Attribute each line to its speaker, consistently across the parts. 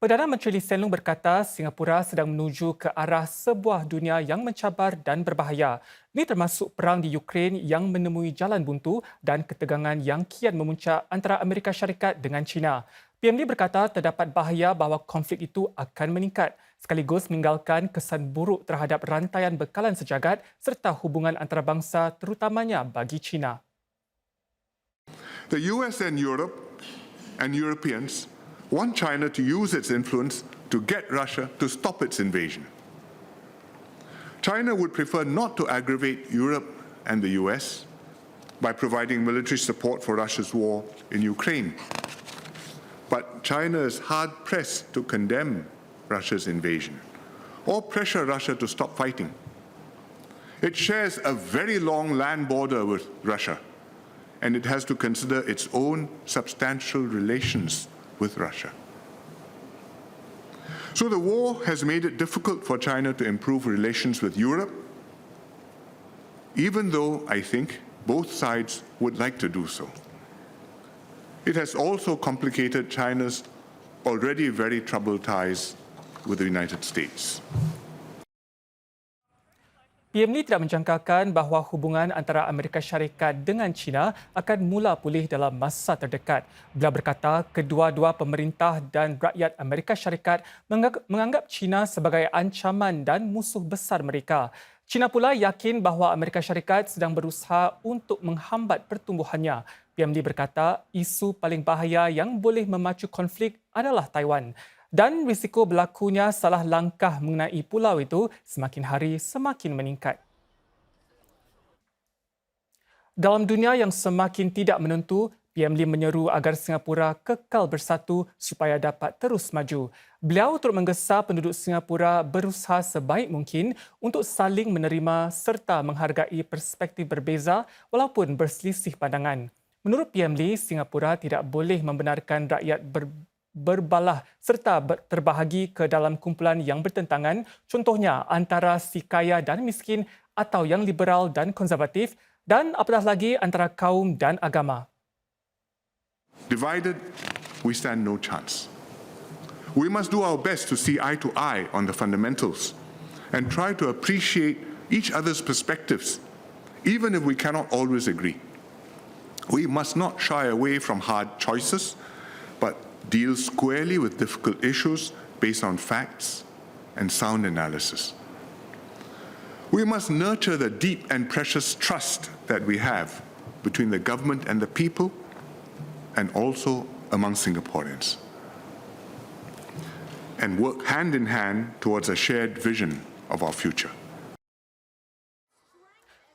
Speaker 1: Perdana Menteri Lee Hsien Loong berkata Singapura sedang menuju ke arah sebuah dunia yang mencabar dan berbahaya. Ini termasuk perang di Ukraine yang menemui jalan buntu dan ketegangan yang kian memuncak antara Amerika Syarikat dengan China. PM Lee berkata terdapat bahaya bahawa konflik itu akan meningkat sekaligus meninggalkan kesan buruk terhadap rantaian bekalan sejagat serta hubungan antarabangsa terutamanya bagi China.
Speaker 2: The US and Europe and Europeans want China to use its influence to get Russia to stop its invasion. China would prefer not to aggravate Europe and the US by providing military support for Russia's war in Ukraine. But China is hard-pressed to condemn Russia's invasion or pressure Russia to stop fighting. It shares a very long land border with Russia, and it has to consider its own substantial relations with Russia. So the war has made it difficult for China to improve relations with Europe, even though I think both sides would like to do so. It has also complicated China's already very troubled ties with the United States.
Speaker 1: PM Lee tidak menjangkakan bahawa hubungan antara Amerika Syarikat dengan China akan mula pulih dalam masa terdekat. Beliau berkata kedua-dua pemerintah dan rakyat Amerika Syarikat menganggap China sebagai ancaman dan musuh besar mereka. China pula yakin bahawa Amerika Syarikat sedang berusaha untuk menghambat pertumbuhannya. PM Lee berkata isu paling bahaya yang boleh memacu konflik adalah Taiwan. Dan risiko berlakunya salah langkah mengenai pulau itu semakin hari semakin meningkat. Dalam dunia yang semakin tidak menentu, PM Lee menyeru agar Singapura kekal bersatu supaya dapat terus maju. Beliau turut menggesa penduduk Singapura berusaha sebaik mungkin untuk saling menerima serta menghargai perspektif berbeza walaupun berselisih pandangan. Menurut PM Lee, Singapura tidak boleh membenarkan rakyat berbalah serta terbahagi ke dalam kumpulan yang bertentangan, contohnya antara si kaya dan miskin atau yang liberal dan konservatif dan apatah lagi antara kaum dan agama.
Speaker 2: Divided, we stand no chance. We must do our best to see eye to eye on the fundamentals and try to appreciate each other's perspectives, even if we cannot always agree. We must not shy away from hard choices, but deal squarely with difficult issues based on facts and sound analysis. We must nurture the deep and precious trust that we have between the government and the people and also among Singaporeans, and work hand in hand towards a shared vision of our future.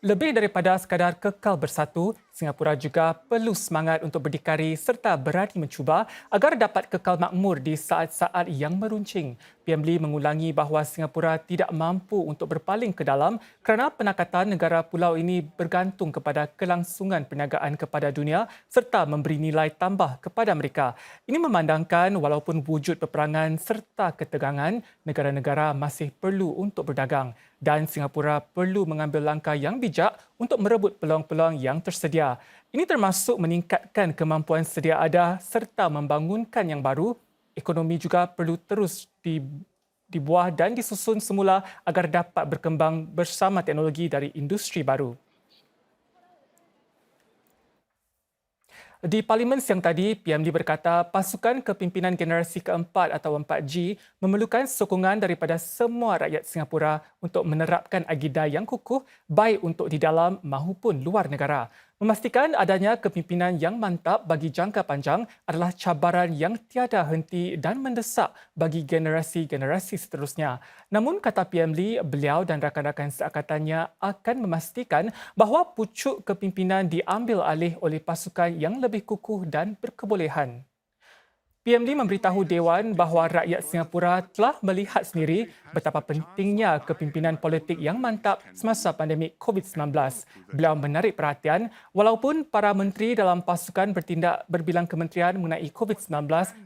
Speaker 1: Lebih daripada sekadar kekal bersatu, Singapura juga perlu semangat untuk berdikari serta berani mencuba agar dapat kekal makmur di saat-saat yang meruncing. PM Lee mengulangi bahawa Singapura tidak mampu untuk berpaling ke dalam kerana penakatan negara pulau ini bergantung kepada kelangsungan perniagaan kepada dunia serta memberi nilai tambah kepada mereka. Ini memandangkan walaupun wujud peperangan serta ketegangan, negara-negara masih perlu untuk berdagang dan Singapura perlu mengambil langkah yang bijak untuk merebut peluang-peluang yang tersedia. Ini termasuk meningkatkan kemampuan sedia ada serta membangunkan yang baru. Ekonomi juga perlu terus dibuah dan disusun semula agar dapat berkembang bersama teknologi dari industri baru. Di Parlimen siang tadi, PM Lee berkata pasukan kepimpinan generasi keempat atau 4G memerlukan sokongan daripada semua rakyat Singapura untuk menerapkan agenda yang kukuh baik untuk di dalam maupun luar negara. Memastikan adanya kepimpinan yang mantap bagi jangka panjang adalah cabaran yang tiada henti dan mendesak bagi generasi-generasi seterusnya. Namun, kata PM Lee, beliau dan rakan-rakan seangkatannya akan memastikan bahawa pucuk kepimpinan diambil alih oleh pasukan yang lebih kukuh dan berkebolehan. PM Lee memberitahu Dewan bahawa rakyat Singapura telah melihat sendiri betapa pentingnya kepimpinan politik yang mantap semasa pandemik COVID-19. Beliau menarik perhatian walaupun para menteri dalam pasukan bertindak berbilang kementerian mengenai COVID-19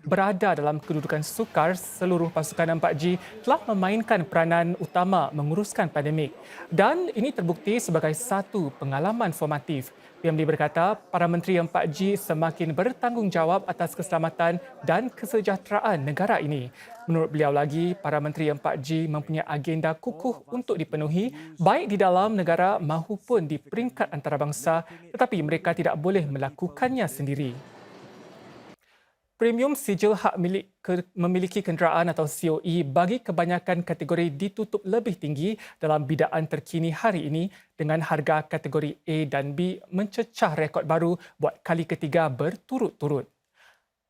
Speaker 1: berada dalam kedudukan sukar, seluruh pasukan 4G telah memainkan peranan utama menguruskan pandemik. Dan ini terbukti sebagai satu pengalaman formatif. PM Lee berkata para menteri 4G semakin bertanggungjawab atas keselamatan dan kesejahteraan negara ini. Menurut beliau lagi, para Menteri 4G mempunyai agenda kukuh untuk dipenuhi baik di dalam negara maupun di peringkat antarabangsa, tetapi mereka tidak boleh melakukannya sendiri. Premium sijil hak memiliki kenderaan atau COE bagi kebanyakan kategori ditutup lebih tinggi dalam bidaan terkini hari ini dengan harga kategori A dan B mencecah rekod baru buat kali ketiga berturut-turut.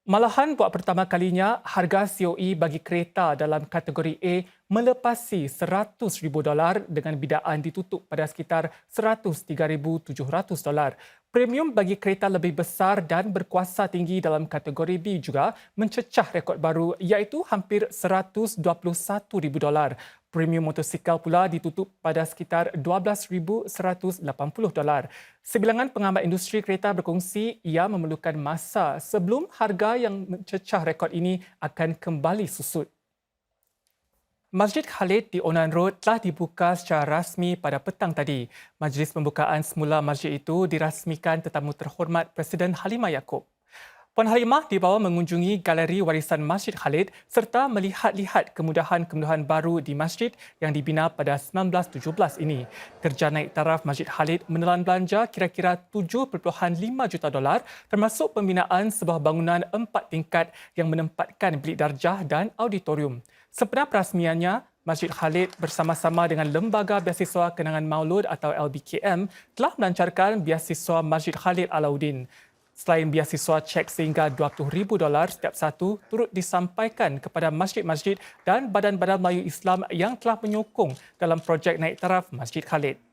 Speaker 1: Malahan buat pertama kalinya, harga COE bagi kereta dalam kategori A melepasi $100,000 dengan bidaan ditutup pada sekitar $103,700. Premium bagi kereta lebih besar dan berkuasa tinggi dalam kategori B juga mencecah rekod baru iaitu hampir $121,000. Premium motosikal pula ditutup pada sekitar $12,180. Sebilangan pengamat industri kereta berkongsi ia memerlukan masa sebelum harga yang mencecah rekod ini akan kembali susut. Masjid Khalid di Onan Road telah dibuka secara rasmi pada petang tadi. Majlis pembukaan semula masjid itu dirasmikan tetamu terhormat Presiden Halimah Yaakob. Puan Halimah dibawa mengunjungi galeri warisan Masjid Khalid serta melihat-lihat kemudahan-kemudahan baru di masjid yang dibina pada 1917 ini. Kerja naik taraf Masjid Khalid menelan belanja kira-kira $7.5 juta termasuk pembinaan sebuah bangunan 4 tingkat yang menempatkan bilik darjah dan auditorium. Sempena perasmiannya, Masjid Khalid bersama-sama dengan Lembaga Biasiswa Kenangan Maulud atau LBKM telah melancarkan biasiswa Masjid Khalid Alauddin. Selain biasiswa cek sehingga $20,000 setiap satu turut disampaikan kepada masjid-masjid dan badan-badan Melayu Islam yang telah menyokong dalam projek naik taraf Masjid Khalid.